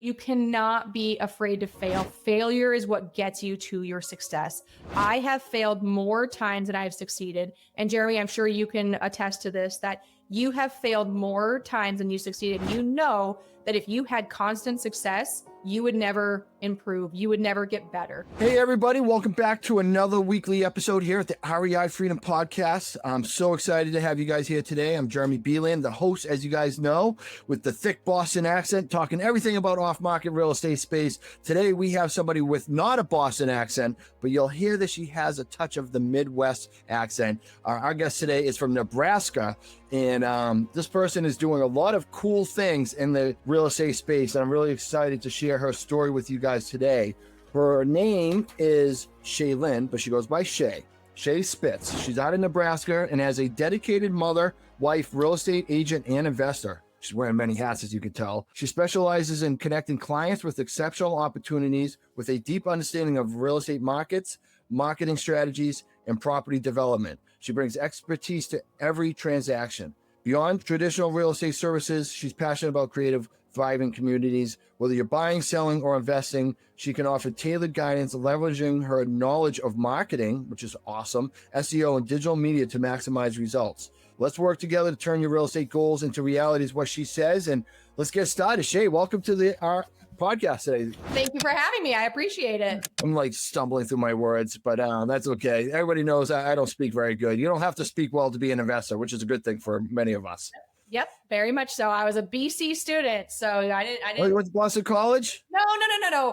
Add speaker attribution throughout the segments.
Speaker 1: You cannot be afraid to fail. Failure is what gets you to your success. I have failed more times than I've succeeded. And Jeremy, I'm sure you can attest to this, that you have failed more times than you succeeded. You know that if you had constant success, you would never improve. You would never get better.
Speaker 2: Hey, everybody. Welcome back to another weekly episode here at the REI Freedom Podcast. I'm so excited to have you guys here today. I'm Jeremy Beland, the host, as you guys know, with the thick Boston accent, talking everything about off-market real estate space. Today, we have somebody with not a Boston accent, but you'll hear that she has a touch of the Midwest accent. Our guest today is from Nebraska, and this person is doing a lot of cool things in the real estate space. And I'm really excited to share her story with you guys today. Her name is Shalynn, but she goes by Shae Spitz. She's out in Nebraska and has a dedicated mother, wife, real estate agent, and investor. She's wearing many hats, as you can tell. She specializes in connecting clients with exceptional opportunities with a deep understanding of real estate markets, marketing strategies, and property development. She brings expertise to every transaction. Beyond traditional real estate services, she's passionate about creative, thriving communities. Whether you're buying, selling, or investing, she can offer tailored guidance, leveraging her knowledge of marketing, which is awesome, SEO, and digital media to maximize results. Let's work together to turn your real estate goals into reality, is what she says. And let's get started. Shae, welcome to our podcast today.
Speaker 1: Thank you for having me. I appreciate it.
Speaker 2: I'm like stumbling through my words, but that's okay. Everybody knows I don't speak very good. You don't have to speak well to be an investor, which is a good thing for many of us.
Speaker 1: Yep, very much so. I was a BC student, so I didn't.
Speaker 2: Oh, you went to Boston College?
Speaker 1: No.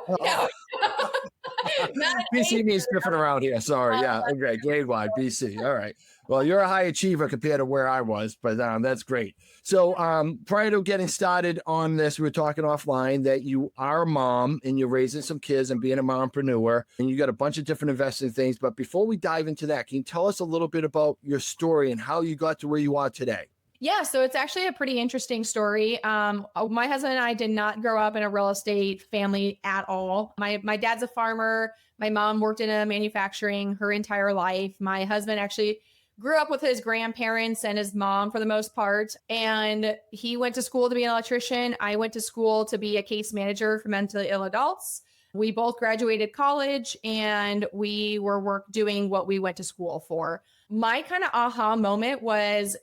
Speaker 2: Oh.
Speaker 1: No.
Speaker 2: BC means different around here. Sorry. Yeah. Okay. Grade wide BC. All right. Well, you're a high achiever compared to where I was, but that's great. So prior to getting started on this, we were talking offline that you are a mom and you're raising some kids and being a mompreneur, and you got a bunch of different investing things. But before we dive into that, can you tell us a little bit about your story and how you got to where you are today?
Speaker 1: Yeah, so it's actually a pretty interesting story. My husband and I did not grow up in a real estate family at all. My dad's a farmer. My mom worked in a manufacturing her entire life. My husband actually grew up with his grandparents and his mom for the most part. And he went to school to be an electrician. I went to school to be a case manager for mentally ill adults. We both graduated college and we were doing what we went to school for. My kind of aha moment was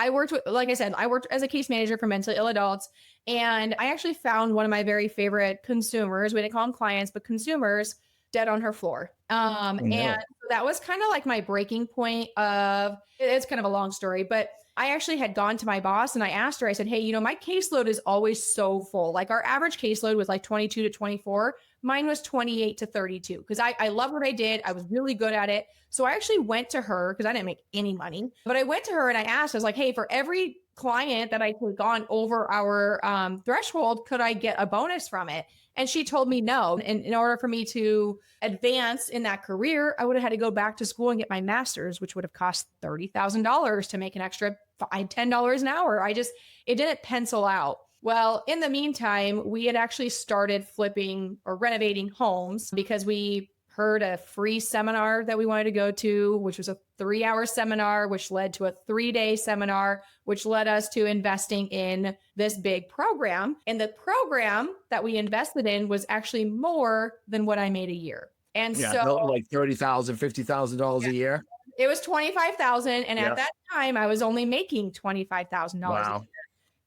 Speaker 1: I worked as a case manager for mentally ill adults, and I actually found one of my very favorite consumers, we didn't call them clients, but consumers, dead on her floor. And that was kind of like my breaking point it's kind of a long story, but I actually had gone to my boss and I asked her, I said, hey, my caseload is always so full. Like our average caseload was like 22 to 24. Mine was 28 to 32 because I love what I did. I was really good at it. So I actually went to her because I didn't make any money, but I went to her and I asked, I was like, hey, for every client that I took on over our threshold, could I get a bonus from it? And she told me no. And in order for me to advance in that career, I would have had to go back to school and get my master's, which would have cost $30,000 to make an extra $10 an hour. It didn't pencil out. Well, in the meantime, we had actually started flipping or renovating homes because we heard a free seminar that we wanted to go to, which was a 3-hour seminar, which led to a 3-day seminar, which led us to investing in this big program. And the program that we invested in was actually more than what I made a year. And so
Speaker 2: like $30,000, $50,000 a year.
Speaker 1: It was $25,000. And at that time I was only making $25,000 a year.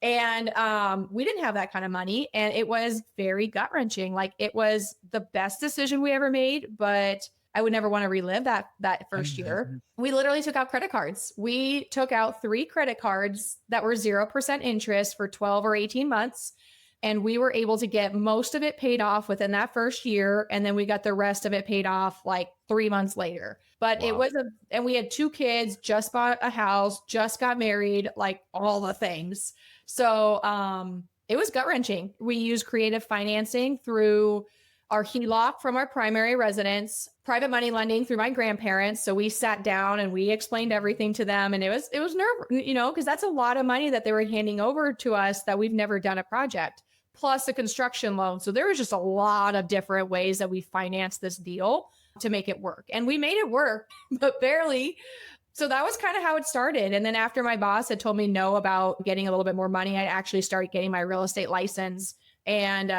Speaker 1: And we didn't have that kind of money. And it was very gut wrenching. Like it was the best decision we ever made, but I would never want to relive that first year. We literally took out credit cards. We took out 3 credit cards that were 0% interest for 12 or 18 months. And we were able to get most of it paid off within that first year. And then we got the rest of it paid off like 3 months later. But It was and we had 2 kids, just bought a house, just got married, like all the things. So it was gut wrenching. We used creative financing through our HELOC from our primary residence, private money lending through my grandparents. So we sat down and we explained everything to them. And it was nerve, because that's a lot of money that they were handing over to us that we've never done a project, plus a construction loan. So there was just a lot of different ways that we financed this deal to make it work. And we made it work, but barely. So that was kind of how it started. And then after my boss had told me no about getting a little bit more money, I actually started getting my real estate license and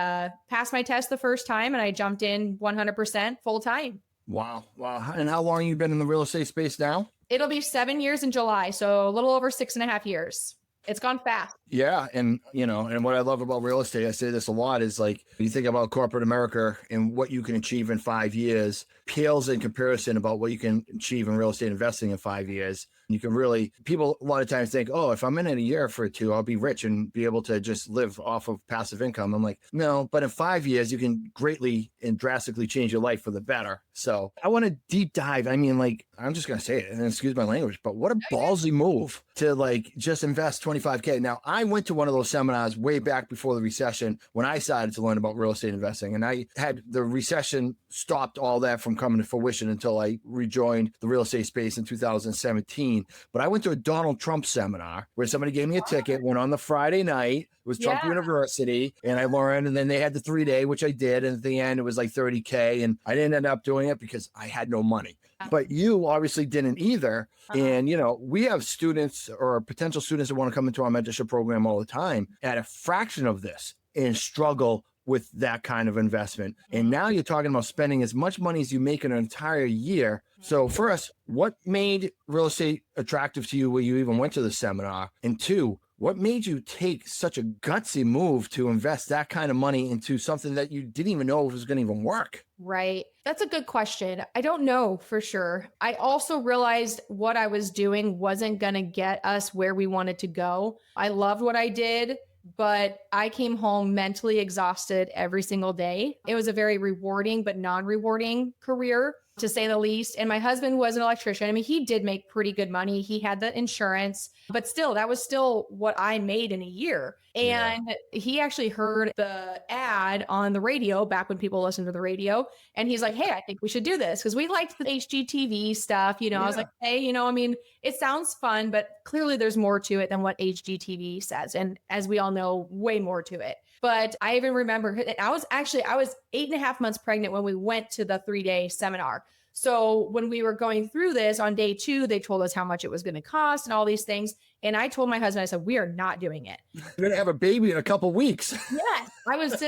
Speaker 1: passed my test the first time, and I jumped in 100% full time.
Speaker 2: Wow. Wow. And how long you been in the real estate space now?
Speaker 1: It'll be 7 years in July, so a little over 6.5 years. It's gone fast.
Speaker 2: Yeah. And, and what I love about real estate, I say this a lot, is like, you think about corporate America and what you can achieve in 5 years pales in comparison about what you can achieve in real estate investing in 5 years. You can really, people a lot of times think, oh, if I'm in it a year for 2, I'll be rich and be able to just live off of passive income. I'm like, no, but in 5 years, you can greatly and drastically change your life for the better. So I want to deep dive. I mean, like, I'm just going to say it, and excuse my language, but what a ballsy move to like just invest $25K. Now, I went to one of those seminars way back before the recession when I started to learn about real estate investing, and I had the recession stopped all that from coming to fruition until I rejoined the real estate space in 2017. But I went to a Donald Trump seminar where somebody gave me a ticket, went on the Friday night. It was Trump University, and I learned, and then they had the 3-day, which I did. And at the end, it was like $30K, and I didn't end up doing it because I had no money. But you obviously didn't either. And, we have students or potential students that want to come into our mentorship program all the time at a fraction of this and struggle with that kind of investment. And now you're talking about spending as much money as you make in an entire year. So first, what made real estate attractive to you where you even went to the seminar? And 2, what made you take such a gutsy move to invest that kind of money into something that you didn't even know was going to even work?
Speaker 1: Right. That's a good question. I don't know for sure. I also realized what I was doing wasn't going to get us where we wanted to go. I loved what I did, but I came home mentally exhausted every single day. It was a very rewarding but non-rewarding career, to say the least. And my husband was an electrician. I mean, he did make pretty good money. He had the insurance, but still, that was still what I made in a year. And he actually heard the ad on the radio back when people listened to the radio. And he's like, hey, I think we should do this, because we liked the HGTV stuff. I was like, hey, I mean, it sounds fun, but clearly there's more to it than what HGTV says. And as we all know, way more to it. But I even remember I was 8.5 months pregnant when we went to the 3-day seminar. So when we were going through this on day 2, they told us how much it was going to cost and all these things. And I told my husband, I said, we are not doing it.
Speaker 2: You're going to have a baby in a couple of weeks.
Speaker 1: Yes. I was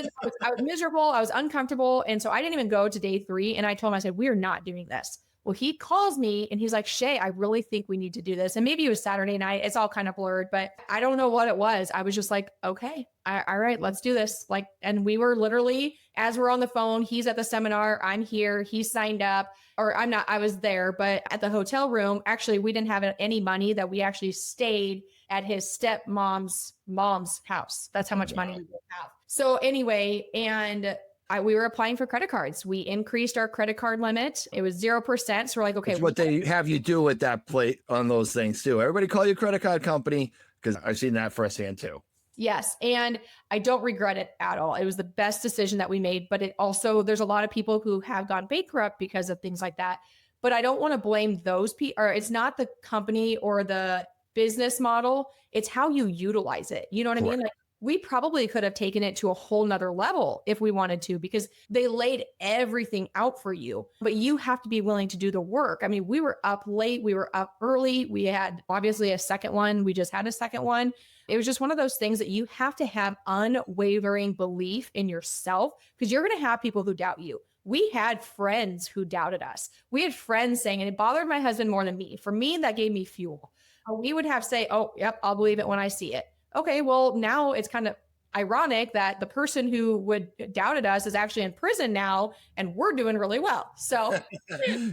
Speaker 1: miserable. I was uncomfortable. And so I didn't even go to day 3. And I told him, I said, we are not doing this. Well, he calls me and he's like, Shae, I really think we need to do this. And maybe it was Saturday night. It's all kind of blurred, but I don't know what it was. I was just like, okay, all right, let's do this. And we were literally, as we're on the phone, he's at the seminar, I'm here, he signed up, or I'm not, I was there, but at the hotel room, actually, we didn't have any money. That we actually stayed at his stepmom's mom's house. That's how much money we did have. So anyway, and we were applying for credit cards. We increased our credit card limit. It was 0%. So we're like, okay.
Speaker 2: That's what they have you do at that plate on those things too. Everybody call your credit card company, because I've seen that firsthand too.
Speaker 1: Yes. And I don't regret it at all. It was the best decision that we made, but it also, there's a lot of people who have gone bankrupt because of things like that. But I don't want to blame those people, or it's not the company or the business model. It's how you utilize it. You know what I mean? Like, we probably could have taken it to a whole nother level if we wanted to, because they laid everything out for you, but you have to be willing to do the work. I mean, we were up late, we were up early. We had obviously a second one. We just had a second one. It was just one of those things that you have to have unwavering belief in yourself, because you're going to have people who doubt you. We had friends who doubted us. We had friends saying, and it bothered my husband more than me. For me, that gave me fuel. We would have say, oh, yep, I'll believe it when I see it. Okay, well, now it's kind of ironic that the person who would doubted us is actually in prison now, and we're doing really well. So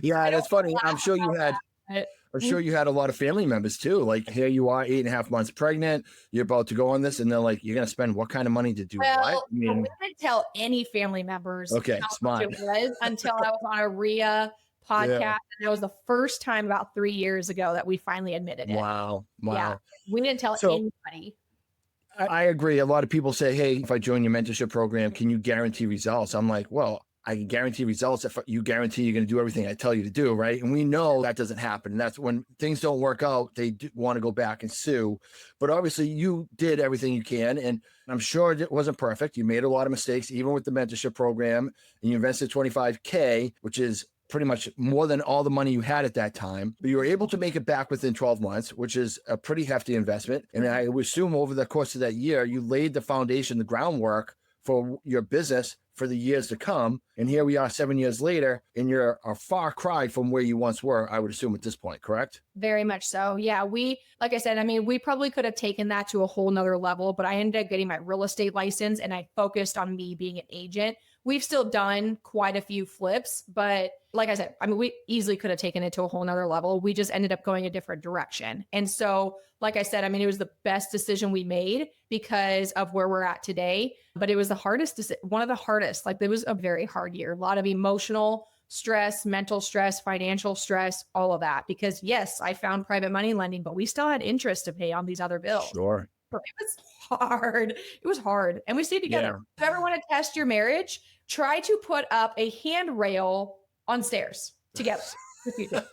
Speaker 2: yeah, that's funny. I'm sure you had a lot of family members too. Like, here you are, 8.5 months pregnant. You're about to go on this, and they're like, "You're going to spend what kind of money to do what?" I
Speaker 1: mean, we didn't tell any family members.
Speaker 2: Okay, smart.
Speaker 1: It was until I was on a REI podcast. Yeah. And it was the first time about 3 years ago that we finally admitted it.
Speaker 2: Wow.
Speaker 1: Yeah, we didn't tell anybody.
Speaker 2: I agree. A lot of people say, hey, if I join your mentorship program, can you guarantee results? I'm like, well, I can guarantee results if you guarantee you're going to do everything I tell you to do, right? And we know that doesn't happen. And that's when things don't work out, they want to go back and sue. But obviously you did everything you can. And I'm sure it wasn't perfect. You made a lot of mistakes, even with the mentorship program, and you invested $25K, which is pretty much more than all the money you had at that time, but you were able to make it back within 12 months, which is a pretty hefty investment. And I would assume over the course of that year, you laid the foundation, the groundwork for your business for the years to come. And here we are 7 years later, and you're a far cry from where you once were, I would assume at this point, correct?
Speaker 1: Very much so. Yeah. Like I said, I mean, we probably could have taken that to a whole nother level, but I ended up getting my real estate license and I focused on me being an agent. We've still done quite a few flips, but like I said, I mean, we easily could have taken it to a whole nother level. We just ended up going a different direction. And so, like I said, I mean, it was the best decision we made because of where we're at today, but it was the hardest, one of the hardest. Like, it was a very hard year, a lot of emotional stress, mental stress, financial stress, all of that. Because yes, I found private money lending, but we still had interest to pay on these other bills.
Speaker 2: Sure.
Speaker 1: It was hard. It was hard. And we stayed together. If you ever want to test your marriage, try to put up a handrail on stairs together.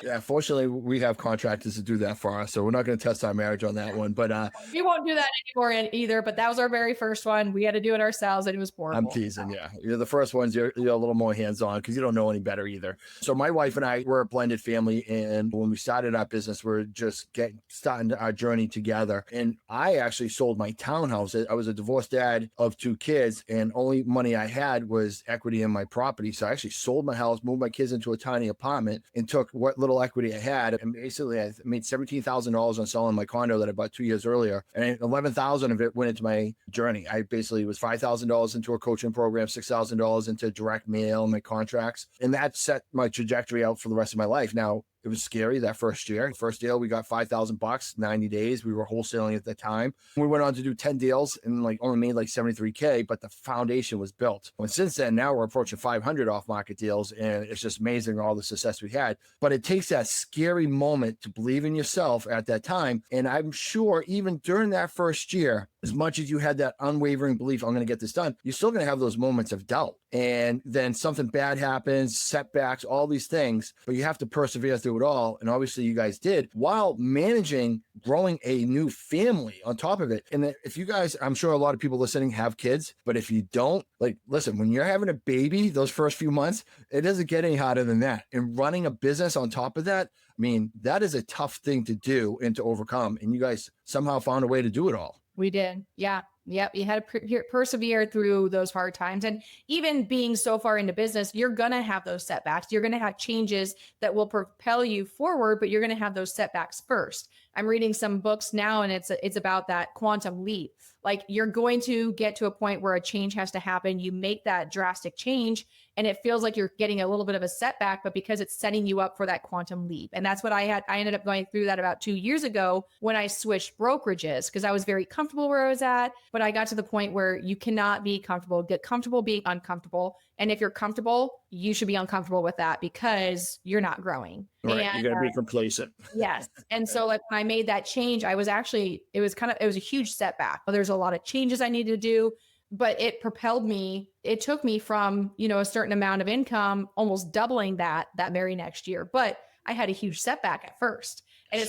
Speaker 2: Yeah, fortunately, we have contractors to do that for us, so we're not going to test our marriage on that one. But
Speaker 1: we won't do that anymore either. But that was our very first one. We had to do it ourselves, and it was horrible.
Speaker 2: I'm teasing. Yeah, you're the first ones. You're a little more hands-on because you don't know any better either. So my wife and I were a blended family, and when we started our business, we're just starting our journey together. And I actually sold my townhouse. I was a divorced dad of 2 kids, and only money I had was equity in my property. So I actually sold my house, moved my kids into a tiny apartment, and took what little equity I had. And basically I made $17,000 on selling my condo that I bought 2 years earlier. And 11,000 of it went into my journey. I basically was $5,000 into a coaching program, $6,000 into direct mail and my contracts. And that set my trajectory out for the rest of my life. Now, it was scary that first year. First deal, we got $5,000, 90 days. We were wholesaling at the time. We went on to do 10 deals and only made $73K, but the foundation was built. And since then, now we're approaching 500 off-market deals, and it's just amazing all the success we had. But it takes that scary moment to believe in yourself at that time. And I'm sure even during that first year, as much as you had that unwavering belief, I'm going to get this done, you're still going to have those moments of doubt. And then something bad happens, setbacks, all these things, but you have to persevere through it all. And obviously you guys did, while managing growing a new family on top of it. And if you guys, I'm sure a lot of people listening have kids, but if you don't, listen, when you're having a baby, those first few months, it doesn't get any harder than that. And running a business on top of that, I mean, that is a tough thing to do and to overcome. And you guys somehow found a way to do it all.
Speaker 1: We did. Yeah. Yep. You had to persevere through those hard times. And even being so far into business, you're going to have those setbacks. You're going to have changes that will propel you forward, but you're going to have those setbacks first. I'm reading some books now, and it's about that quantum leap. Like, you're going to get to a point where a change has to happen. You make that drastic change, and it feels like you're getting a little bit of a setback, but because it's setting you up for that quantum leap. And that's what I had. I ended up going through that about 2 years ago when I switched brokerages, because I was very comfortable where I was at, but I got to the point where you cannot be comfortable, get comfortable being uncomfortable. And if you're comfortable, you should be uncomfortable with that because you're not growing.
Speaker 2: Right.
Speaker 1: And,
Speaker 2: you got to be complacent.
Speaker 1: Yes. And so when I made that change, it was a huge setback. There's a lot of changes I needed to do, but it propelled me. It took me from, a certain amount of income, almost doubling that very next year. But I had a huge setback at first, and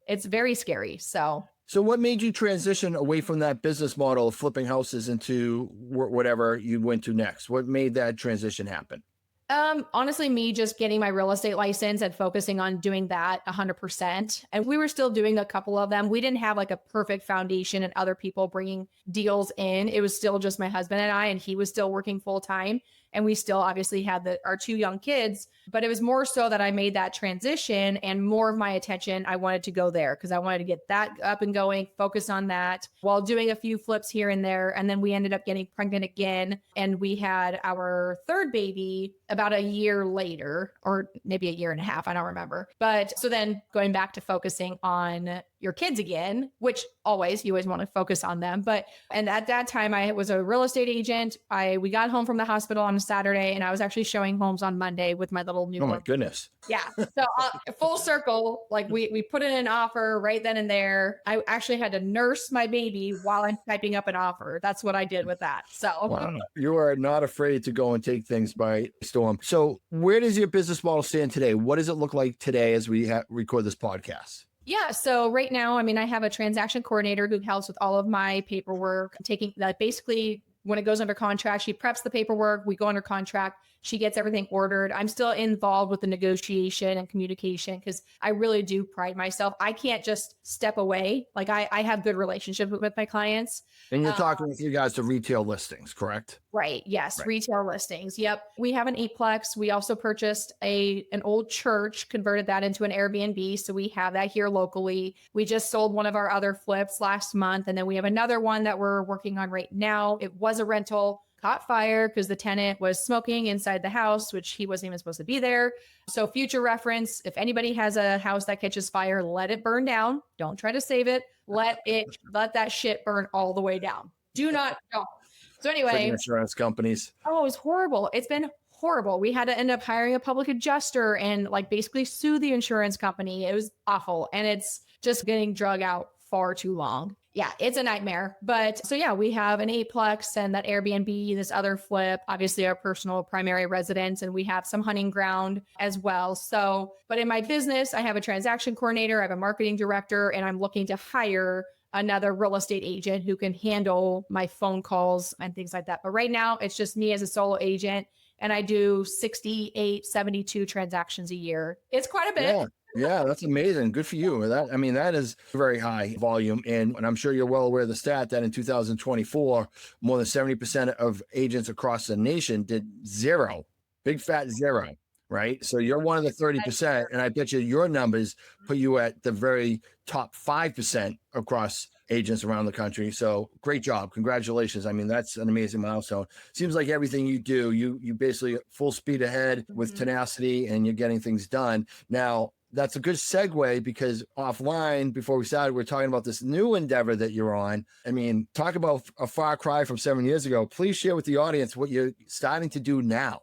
Speaker 1: it's very scary. So
Speaker 2: what made you transition away from that business model of flipping houses into whatever you went to next? What made that transition happen?
Speaker 1: Honestly, me just getting my real estate license and focusing on doing that 100%. And we were still doing a couple of them. We didn't have a perfect foundation and other people bringing deals in. It was still just my husband and I, and he was still working full time. And we still obviously had our 2 young kids, but it was more so that I made that transition, and more of my attention, I wanted to go there because I wanted to get that up and going, focus on that while doing a few flips here and there. And then we ended up getting pregnant again. And we had our 3rd baby about a year later, or maybe a year and a half. I don't remember. But so then going back to focusing on your kids again, which you always want to focus on them. And at that time I was a real estate agent. We got home from the hospital on a Saturday, and I was actually showing homes on Monday with my little newborn.
Speaker 2: Oh my goodness.
Speaker 1: Yeah. So full circle, we put in an offer right then and there. I actually had to nurse my baby while I'm typing up an offer. That's what I did with that. So
Speaker 2: wow. You are not afraid to go and take things by storm. So where does your business model stand today? What does it look like today as we record this podcast?
Speaker 1: Yeah. So right now, I have a transaction coordinator who helps with all of my paperwork, taking that basically when it goes under contract, she preps the paperwork, we go under contract, she gets everything ordered. I'm still involved with the negotiation and communication because I really do pride myself. I can't just step away. Like I have good relationships with my clients.
Speaker 2: And you're talking with you guys to retail listings, correct?
Speaker 1: Right. Yes.
Speaker 2: Right.
Speaker 1: Retail listings. Yep. We have an eightplex. We also purchased an old church, converted that into an Airbnb. So we have that here locally. We just sold one of our other flips last month. And then we have another one that we're working on right now. It was a rental, caught fire because the tenant was smoking inside the house, which he wasn't even supposed to be there. So future reference, if anybody has a house that catches fire, let it burn down. Don't try to save it. Let that shit burn all the way down. Do not. Don't. So anyway,
Speaker 2: insurance companies.
Speaker 1: Oh, it was horrible. It's been horrible. We had to end up hiring a public adjuster and like basically sue the insurance company. It was awful. And it's just getting drug out far too long. Yeah, it's a nightmare. But so yeah, we have an eightplex and that Airbnb, this other flip, obviously our personal primary residence, and we have some hunting ground as well. So, but in my business, I have a transaction coordinator, I have a marketing director, and I'm looking to hire another real estate agent who can handle my phone calls and things like that. But right now it's just me as a solo agent and I do 68, 72 transactions a year. It's quite a bit.
Speaker 2: Yeah. Yeah, that's amazing. Good for you. That is very high volume. And I'm sure you're well aware of the stat that in 2024, more than 70% of agents across the nation did zero, big fat zero, right? So you're one of the 30%. And I bet you your numbers put you at the very top 5% across agents around the country. So great job. Congratulations. I mean, that's an amazing milestone. Seems like everything you do, you basically full speed ahead with tenacity and you're getting things done. Now, that's a good segue because offline, before we started, we're talking about this new endeavor that you're on. I mean, talk about a far cry from 7 years ago. Please share with the audience what you're starting to do now.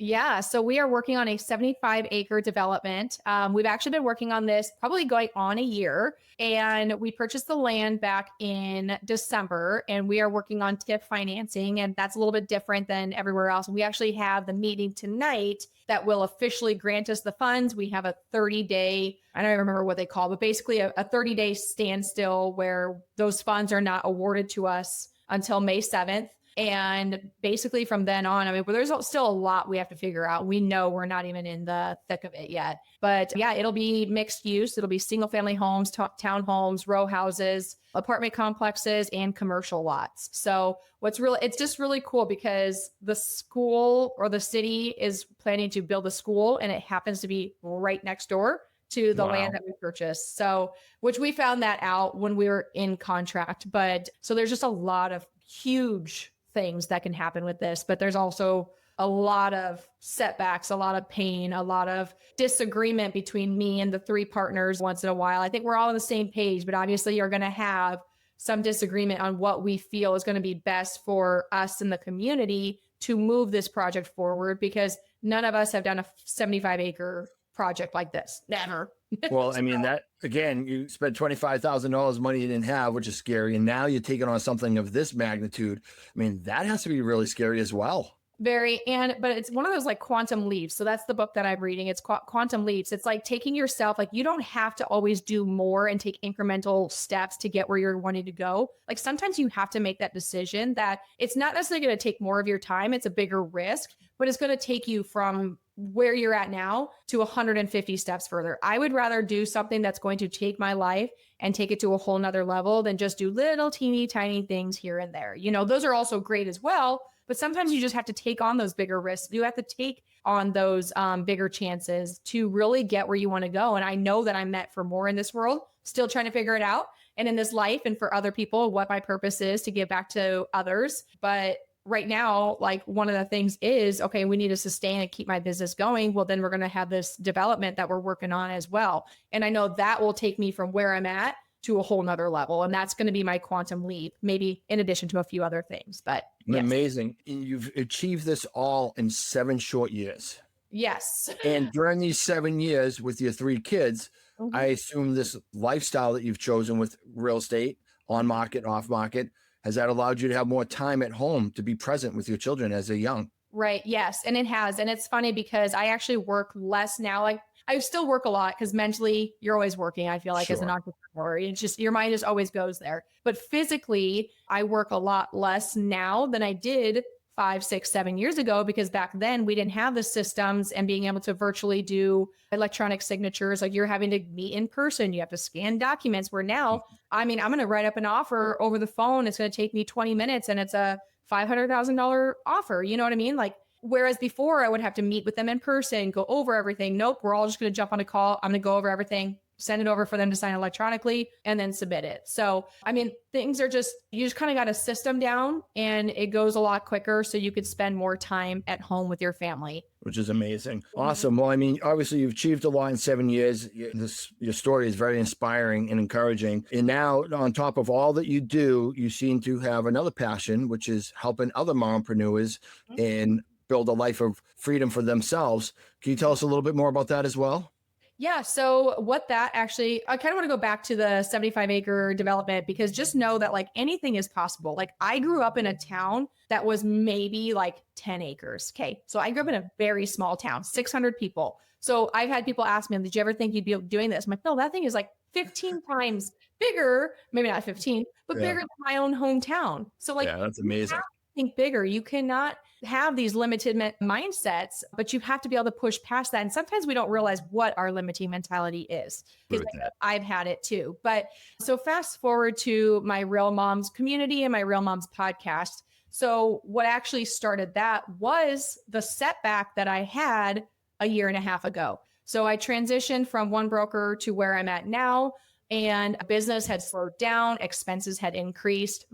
Speaker 1: Yeah. So we are working on a 75 acre development. We've actually been working on this probably going on a year, and we purchased the land back in December, and we are working on TIF financing, and that's a little bit different than everywhere else. We actually have the meeting tonight that will officially grant us the funds. We have a 30-day, I don't even remember what they call, but basically a 30-day standstill where those funds are not awarded to us until May 7th. And basically from then on, I mean, there's still a lot we have to figure out. We know we're not even in the thick of it yet. But yeah, it'll be mixed use. It'll be single family homes, townhomes, row houses, apartment complexes, and commercial lots. So it's just really cool because the school or the city is planning to build a school, and it happens to be right next door to the land that we purchased. So, which we found that out when we were in contract. But so there's just a lot of huge things that can happen with this, but there's also a lot of setbacks, a lot of pain, a lot of disagreement between me and the three partners once in a while. I think we're all on the same page, but obviously you're going to have some disagreement on what we feel is going to be best for us in the community to move this project forward, because none of us have done a 75 acre project like this. Never.
Speaker 2: Well, I mean, that again, you spent $25,000 money you didn't have, which is scary. And now you're taking on something of this magnitude. I mean, that has to be really scary as well.
Speaker 1: But it's one of those like quantum leaps. So that's the book that I'm reading. It's quantum leaps. It's like taking yourself, like you don't have to always do more and take incremental steps to get where you're wanting to go. Like sometimes you have to make that decision that it's not necessarily going to take more of your time. It's a bigger risk, but it's going to take you from where you're at now to 150 steps further. I would rather do something that's going to take my life and take it to a whole nother level than just do little teeny tiny things here and there. You know, those are also great as well, but sometimes you just have to take on those bigger risks. You have to take on those bigger chances to really get where you want to go. And I know that I'm meant for more in this world, still trying to figure it out. And in this life and for other people, what my purpose is to give back to others. But right now, like one of the things is, okay, we need to sustain and keep my business going. Well, then we're going to have this development that we're working on as well. And I know that will take me from where I'm at to a whole nother level. And that's going to be my quantum leap, maybe in addition to a few other things, but yes.
Speaker 2: Amazing. You've achieved this all in 7 short years.
Speaker 1: Yes.
Speaker 2: And during these 7 years with your 3 kids, I assume this lifestyle that you've chosen with real estate, on market, off market, has that allowed you to have more time at home to be present with your children as they're young?
Speaker 1: Right. Yes. And it has. And it's funny because I actually work less now. Like I still work a lot because mentally you're always working. I feel like as an
Speaker 2: Sure.
Speaker 1: entrepreneur, it's just your mind just always goes there. But physically, I work a lot less now than I did 5, 6, 7 years ago, because back then we didn't have the systems and being able to virtually do electronic signatures. Like you're having to meet in person, you have to scan documents. Where now, I mean, I'm going to write up an offer over the phone. It's going to take me 20 minutes and it's a $500,000 offer. You know what I mean? Like, whereas before I would have to meet with them in person, go over everything. Nope, we're all just going to jump on a call. I'm going to go over everything, send it over for them to sign electronically, and then submit it. So, I mean, things are just, you just kind of got a system down and it goes a lot quicker. So you could spend more time at home with your family.
Speaker 2: Which is amazing. Awesome. Well, I mean, obviously you've achieved a lot in 7 years. Your story is very inspiring and encouraging. And now on top of all that you do, you seem to have another passion, which is helping other mompreneurs and build a life of freedom for themselves. Can you tell us a little bit more about that as well?
Speaker 1: Yeah. So what that actually, I kind of want to go back to the 75 acre development, because just know that like anything is possible. Like I grew up in a town that was maybe like 10 acres. Okay. So I grew up in a very small town, 600 people. So I've had people ask me, did you ever think you'd be doing this? I'm like, no, that thing is like 15 times bigger, maybe not 15, but bigger than my own hometown. So like,
Speaker 2: yeah, that's amazing.
Speaker 1: Think bigger. You cannot have these limited mindsets, but you have to be able to push past that. And sometimes we don't realize what our limiting mentality is, because I've had it too. But so fast forward to my Real Moms community and my Real Moms podcast. So what actually started that was the setback that I had a year and a half ago. So I transitioned from one broker to where I'm at now, and business had slowed down, expenses had increased.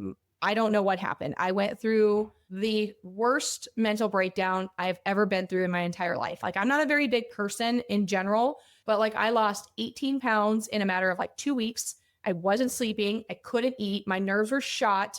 Speaker 1: I don't know what happened. I went through the worst mental breakdown I've ever been through in my entire life. Like I'm not a very big person in general, but like I lost 18 pounds in a matter of like 2 weeks. I wasn't sleeping. I couldn't eat. My nerves were shot.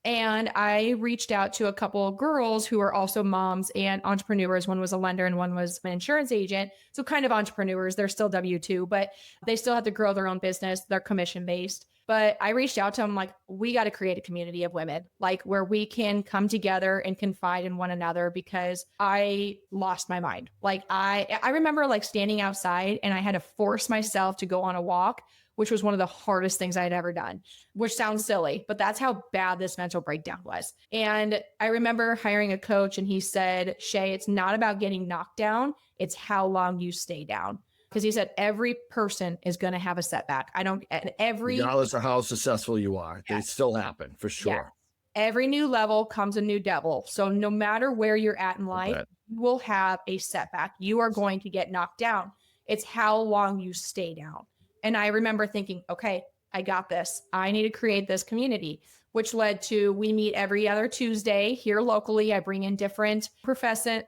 Speaker 1: And I reached out to a couple of girls who are also moms and entrepreneurs. One was a lender and one was an insurance agent. So kind of entrepreneurs. They're still W-2, but they still have to grow their own business. They're commission based. But I reached out to them like, we got to create a community of women, like where we can come together and confide in one another, because I lost my mind. Like I remember like standing outside and I had to force myself to go on a walk, which was one of the hardest things I had ever done, which sounds silly, but that's how bad this mental breakdown was. And I remember hiring a coach and he said, Shae, it's not about getting knocked down. It's how long you stay down. Because he said, every person is going to have a setback.
Speaker 2: Regardless of how successful you are, they still happen for sure.
Speaker 1: Yeah. Every new level comes a new devil. So no matter where you're at in life, you will have a setback. You are going to get knocked down. It's how long you stay down. And I remember thinking, okay, I got this. I need to create this community, which led to, we meet every other Tuesday here locally. I bring in different professions.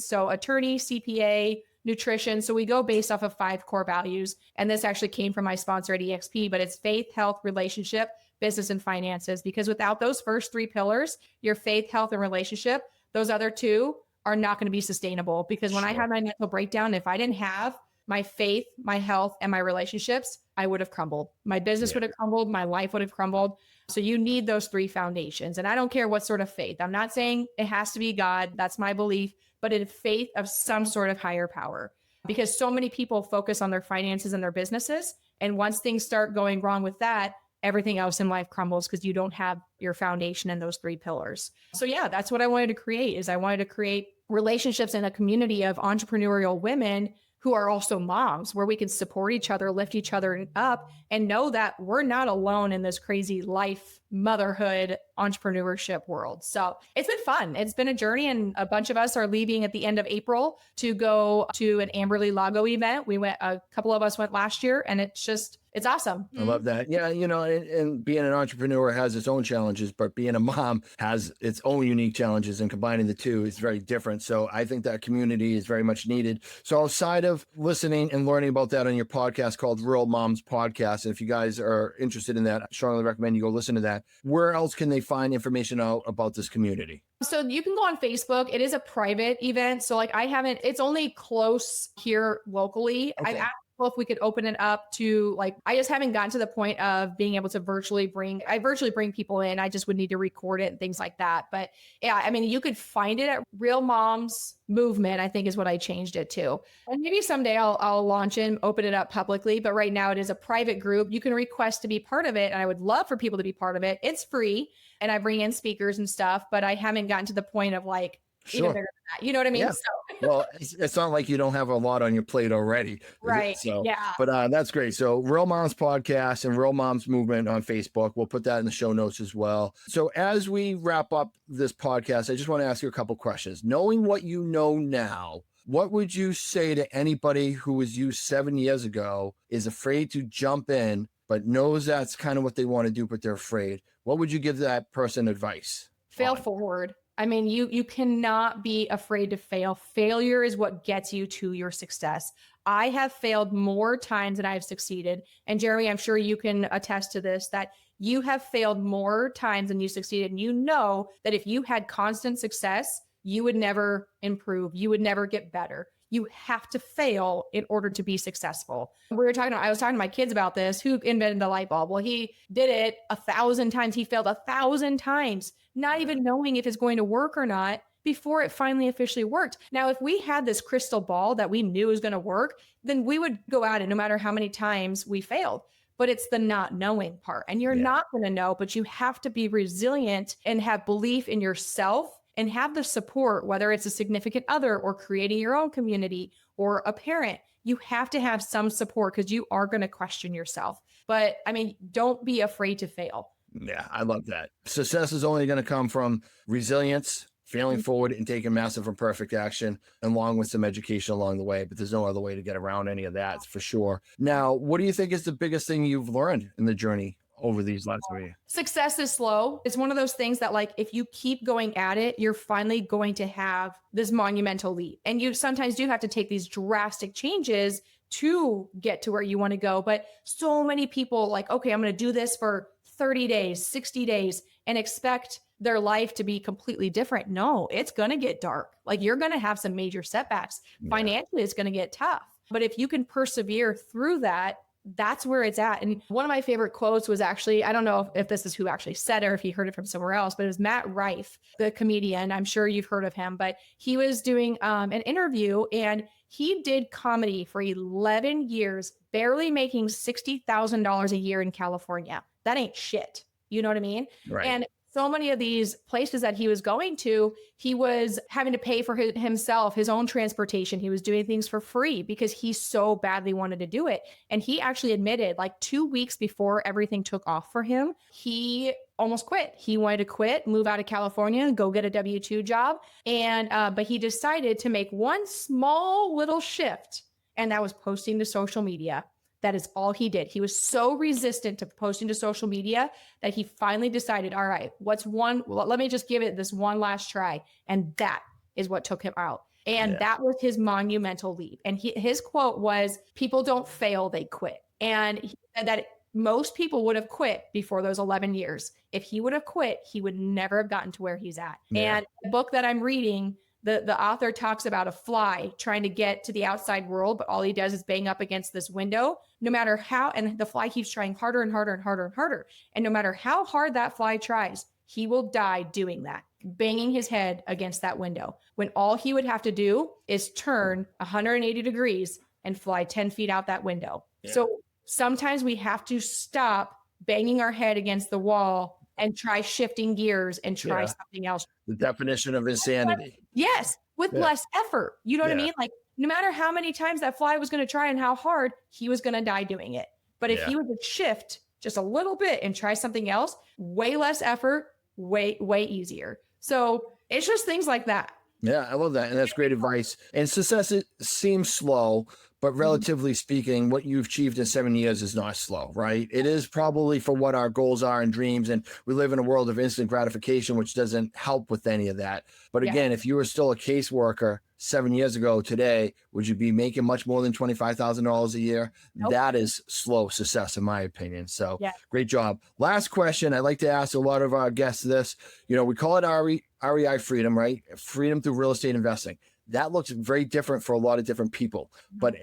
Speaker 1: So attorney, CPA, nutrition. So we go based off of 5 core values. And this actually came from my sponsor at EXP, but it's faith, health, relationship, business, and finances. Because without those first 3 pillars, your faith, health, and relationship, those other 2 are not going to be sustainable. Because when I had my mental breakdown, if I didn't have my faith, my health, and my relationships, I would have crumbled. My business would have crumbled. My life would have crumbled. So you need those 3 foundations. And I don't care what sort of faith. I'm not saying it has to be God. That's my belief. But in faith of some sort of higher power, because so many people focus on their finances and their businesses. And once things start going wrong with that, everything else in life crumbles because you don't have your foundation in those 3 pillars. So yeah, that's what I wanted to create. Is I wanted to create relationships in a community of entrepreneurial women who are also moms, where we can support each other, lift each other up, and know that we're not alone in this crazy life, motherhood, entrepreneurship world. So it's been fun. It's been a journey, and a bunch of us are leaving at the end of April to go to an Amberley Lago event. A couple of us went last year, and it's awesome.
Speaker 2: I love that. Yeah. And being an entrepreneur has its own challenges, but being a mom has its own unique challenges, and combining the 2 is very different. So I think that community is very much needed. So outside of listening and learning about that on your podcast called Real Moms Podcast, and if you guys are interested in that, I strongly recommend you go listen to that. Where else can they find information out about this community?
Speaker 1: So you can go on Facebook. It is a private event. So like it's only close here locally.
Speaker 2: Okay.
Speaker 1: Well, if we could open it up to like, I just haven't gotten to the point of being able to I virtually bring people in. I just would need to record it and things like that. But yeah, I mean, you could find it at Real Moms Movement, I think is what I changed it to. And maybe someday I'll launch it and open it up publicly. But right now it is a private group. You can request to be part of it. And I would love for people to be part of it. It's free. And I bring in speakers and stuff, but I haven't gotten to the point of like, even bigger than that. You know what I mean?
Speaker 2: Yeah.
Speaker 1: So
Speaker 2: Well, it's not like you don't have a lot on your plate already.
Speaker 1: right.
Speaker 2: So,
Speaker 1: Yeah.
Speaker 2: but that's great. So Real Moms Podcast and Real Moms Movement on Facebook. We'll put that in the show notes as well. So as we wrap up this podcast, I just want to ask you a couple questions. Knowing what you know now, what would you say to anybody who was you 7 years ago, is afraid to jump in, but knows that's kind of what they want to do, but they're afraid? What would you give that person advice?
Speaker 1: Fail forward. I mean, you cannot be afraid to fail. Failure is what gets you to your success. I have failed more times than I've succeeded. And Jeremy, I'm sure you can attest to this, that you have failed more times than you succeeded. And you know that if you had constant success, you would never improve. You would never get better. You have to fail in order to be successful. I was talking to my kids about this. Who invented the light bulb? Well, he did it 1,000 times. He failed 1,000 times, not even knowing if it's going to work or not before it finally officially worked. Now, if we had this crystal ball that we knew was going to work, then we would go at it no matter how many times we failed. But it's the not knowing part. And you're not going to know, but you have to be resilient and have belief in yourself and have the support, whether it's a significant other or creating your own community or a parent. You have to have some support because you are going to question yourself. But I mean, don't be afraid to fail.
Speaker 2: Yeah, I love that. Success is only going to come from resilience, failing forward, and taking massive and perfect action, along with some education along the way. But there's no other way to get around any of that, for sure. Now, what do you think is the biggest thing you've learned in the journey over these last 3 years?
Speaker 1: Success is slow. It's one of those things that like, if you keep going at it, you're finally going to have this monumental leap. And you sometimes do have to take these drastic changes to get to where you want to go. But so many people like, okay, I'm going to do this for 30 days, 60 days and expect their life to be completely different. No, it's going to get dark. Like you're going to have some major setbacks. Financially, it's going to get tough. But if you can persevere through that, that's where it's at. And one of my favorite quotes was actually, I don't know if this is who actually said it or if he heard it from somewhere else, but it was Matt Rife, the comedian. I'm sure you've heard of him, but he was doing an interview and he did comedy for 11 years, barely making $60,000 a year in California. That ain't shit. You know what I mean?
Speaker 2: Right.
Speaker 1: And so many of these places that he was going to, he was having to pay for himself, his own transportation. He was doing things for free because he so badly wanted to do it. And he actually admitted like 2 weeks before everything took off for him, he almost quit. He wanted to quit, move out of California and go get a W-2 job. And, but he decided to make one small little shift, and that was posting to social media. That is all he did. He was so resistant to posting to social media that he finally decided, all right, let me just give it this one last try. And that is what took him out. And that was his monumental leap. And his quote was, people don't fail, they quit. And he said that most people would have quit before those 11 years. If he would have quit, he would never have gotten to where he's at. Yeah. And the book that I'm reading, the author talks about a fly trying to get to the outside world, but all he does is bang up against this window, no matter how, and the fly keeps trying harder and harder and harder and harder. And no matter how hard that fly tries, he will die doing that, banging his head against that window, when all he would have to do is turn 180 degrees and fly 10 feet out that window. Yeah. So sometimes we have to stop banging our head against the wall and try shifting gears and try something else.
Speaker 2: The definition of insanity.
Speaker 1: Yes, with less effort. You know what I mean? Like no matter how many times that fly was going to try and how hard, he was going to die doing it. But if he would shift just a little bit and try something else, way less effort, way easier. So it's just things like that.
Speaker 2: Yeah, I love that. And that's great advice. And success, it seems slow, but relatively speaking, what you've achieved in 7 years is not slow, right? It is probably for what our goals are and dreams. And we live in a world of instant gratification, which doesn't help with any of that. But again, if you were still a caseworker 7 years ago today, would you be making much more than $25,000 a year? Nope. That is slow success, in my opinion. So great job. Last question. I like to ask a lot of our guests this. You know, we call it REI Freedom, right? Freedom through real estate investing. That looks very different for a lot of different people. But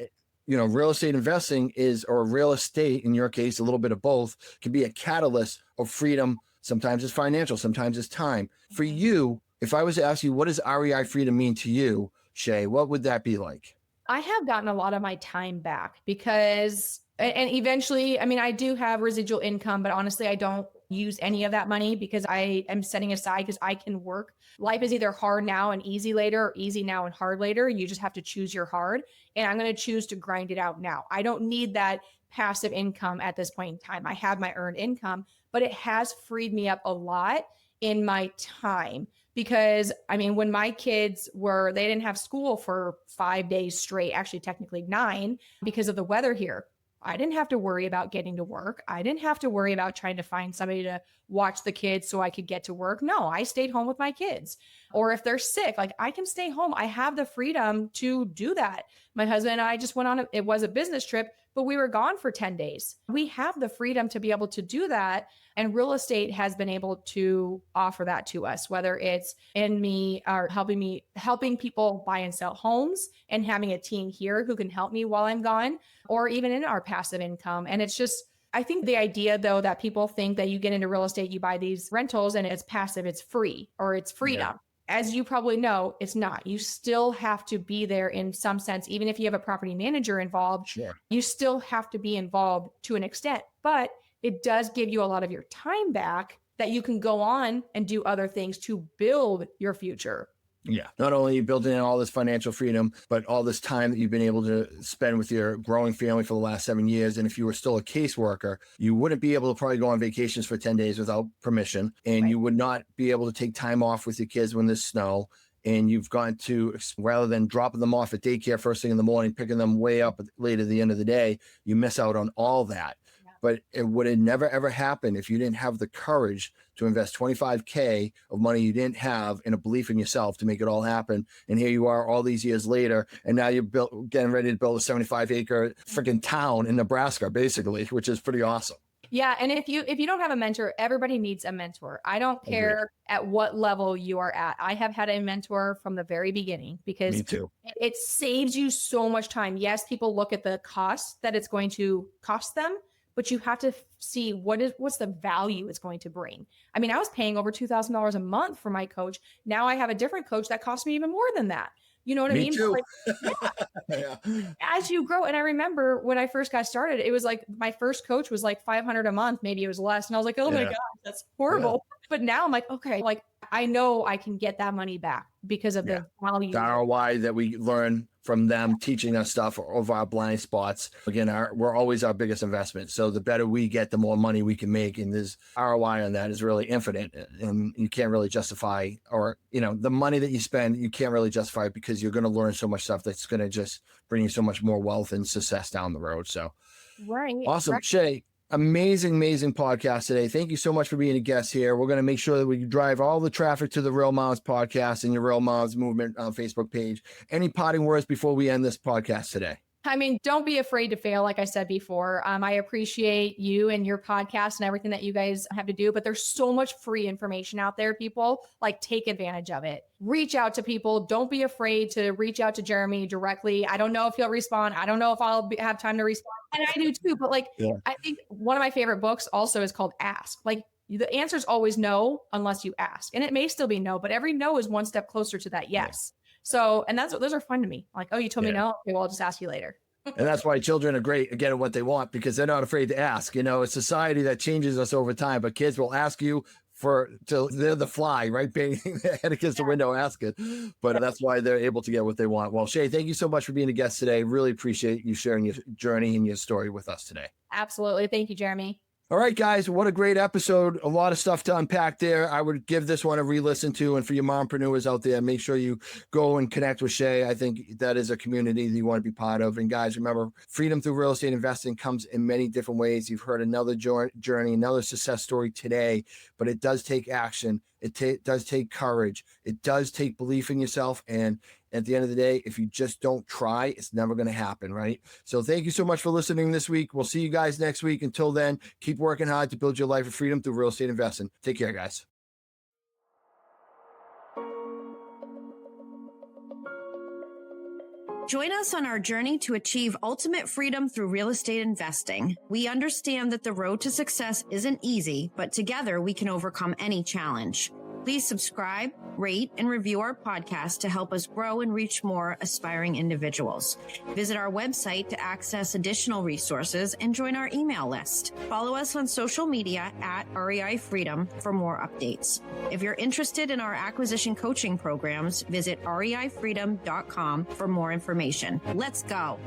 Speaker 2: real estate investing or real estate, in your case, a little bit of both, can be a catalyst of freedom. Sometimes it's financial, sometimes it's time. For you, if I was to ask you, what does REI freedom mean to you, Shae, what would that be like?
Speaker 1: I have gotten a lot of my time back because, and eventually, I mean, I do have residual income, but honestly, I don't use any of that money because I am setting aside because I can work. Life is either hard now and easy later, or easy now and hard later. You just have to choose your hard. And I'm going to choose to grind it out now. I don't need that passive income at this point in time. I have my earned income, but it has freed me up a lot in my time. Because I mean, when my kids they didn't have school for 5 days straight, actually, technically 9, because of the weather here. I didn't have to worry about getting to work. I didn't have to worry about trying to find somebody to watch the kids so I could get to work. No, I stayed home with my kids. Or if they're sick, like I can stay home. I have the freedom to do that. My husband and I just went on, it was a business trip, but we were gone for 10 days. We have the freedom to be able to do that. And real estate has been able to offer that to us, whether it's in me or helping people buy and sell homes and having a team here who can help me while I'm gone, or even in our passive income. And it's just, I think the idea though, that people think that you get into real estate, you buy these rentals and it's passive, it's free, or it's freedom. Yeah. As you probably know, it's not. You still have to be there in some sense. Even if you have a property manager involved, sure, you still have to be involved to an extent, but it does give you a lot of your time back that you can go on and do other things to build your future.
Speaker 2: Yeah. Not only you building in all this financial freedom, but all this time that you've been able to spend with your growing family for the last 7 years. And if you were still a caseworker, you wouldn't be able to probably go on vacations for 10 days without permission. And right, you would not be able to take time off with your kids when there's snow. And you've gone to, rather than dropping them off at daycare first thing in the morning, picking them way up late at the end of the day, you miss out on all that. But it would have never, ever happened if you didn't have the courage to invest $25K of money you didn't have in a belief in yourself to make it all happen. And here you are all these years later, and now you're getting ready to build a 75-acre freaking town in Nebraska, basically, which is pretty awesome.
Speaker 1: Yeah. And if you don't have a mentor, everybody needs a mentor. I don't care at what level you are at. I have had a mentor from the very beginning because it saves you so much time. Yes, people look at the cost that it's going to cost them, but you have to see what's the value it's going to bring. I mean, I was paying over $2,000 a month for my coach. Now I have a different coach that costs me even more than that. You know what I mean?
Speaker 2: Too.
Speaker 1: Like, yeah. As you grow, and I remember when I first got started, it was like my first coach was like $500 a month, maybe it was less, and I was like, oh my God, that's horrible. Yeah. But now I'm like, okay, like I know I can get that money back because of the value.
Speaker 2: The ROI that we learn from them teaching us stuff over our blind spots. Again, we're always our biggest investment. So the better we get, the more money we can make. And this ROI on that is really infinite. And you can't really justify, or, the money that you spend, you can't really justify it because you're going to learn so much stuff that's going to just bring you so much more wealth and success down the road. So awesome. Right. Shae, amazing podcast today. Thank you so much for being a guest here. We're going to make sure that we drive all the traffic to the Real Moms podcast and your Real Moms movement Facebook page. Any parting words before we end this podcast today?
Speaker 1: I mean, don't be afraid to fail. Like I said before, I appreciate you and your podcast and everything that you guys have to do, but there's so much free information out there. People take advantage of it. Reach out to people. Don't be afraid to reach out to Jeremy directly. I don't know if he'll respond. I don't know if I'll have time to respond. And I do too. But I think one of my favorite books also is called Ask. The answer is always no, unless you ask. And it may still be no, but every no is one step closer to that yes. Yeah. So, and those are fun to me. Like, oh, you told me no? Okay, well, I'll just ask you later.
Speaker 2: And that's why children are great at getting what they want, because they're not afraid to ask. It's society that changes us over time, but kids will ask you they're the fly, right? Banging their head against the window asking. But that's why they're able to get what they want. Well, Shae, thank you so much for being a guest today. Really appreciate you sharing your journey and your story with us today.
Speaker 1: Absolutely. Thank you, Jeremy.
Speaker 2: All right, guys, what a great episode. A lot of stuff to unpack there. I would give this one a re-listen to. And for your mompreneurs out there, make sure you go and connect with Shae. I think that is a community that you want to be part of. And guys, remember, freedom through real estate investing comes in many different ways. You've heard another journey, another success story today, but it does take action. It does take courage. It does take belief in yourself. And at the end of the day, if you just don't try, it's never going to happen, right? So thank you so much for listening this week. We'll see you guys next week. Until then, keep working hard to build your life of freedom through real estate investing. Take care, guys.
Speaker 3: Join us on our journey to achieve ultimate freedom through real estate investing. We understand that the road to success isn't easy, but together we can overcome any challenge. Please subscribe, rate, and review our podcast to help us grow and reach more aspiring individuals. Visit our website to access additional resources and join our email list. Follow us on social media at REI Freedom for more updates. If you're interested in our acquisition coaching programs, visit reifreedom.com for more information. Let's go.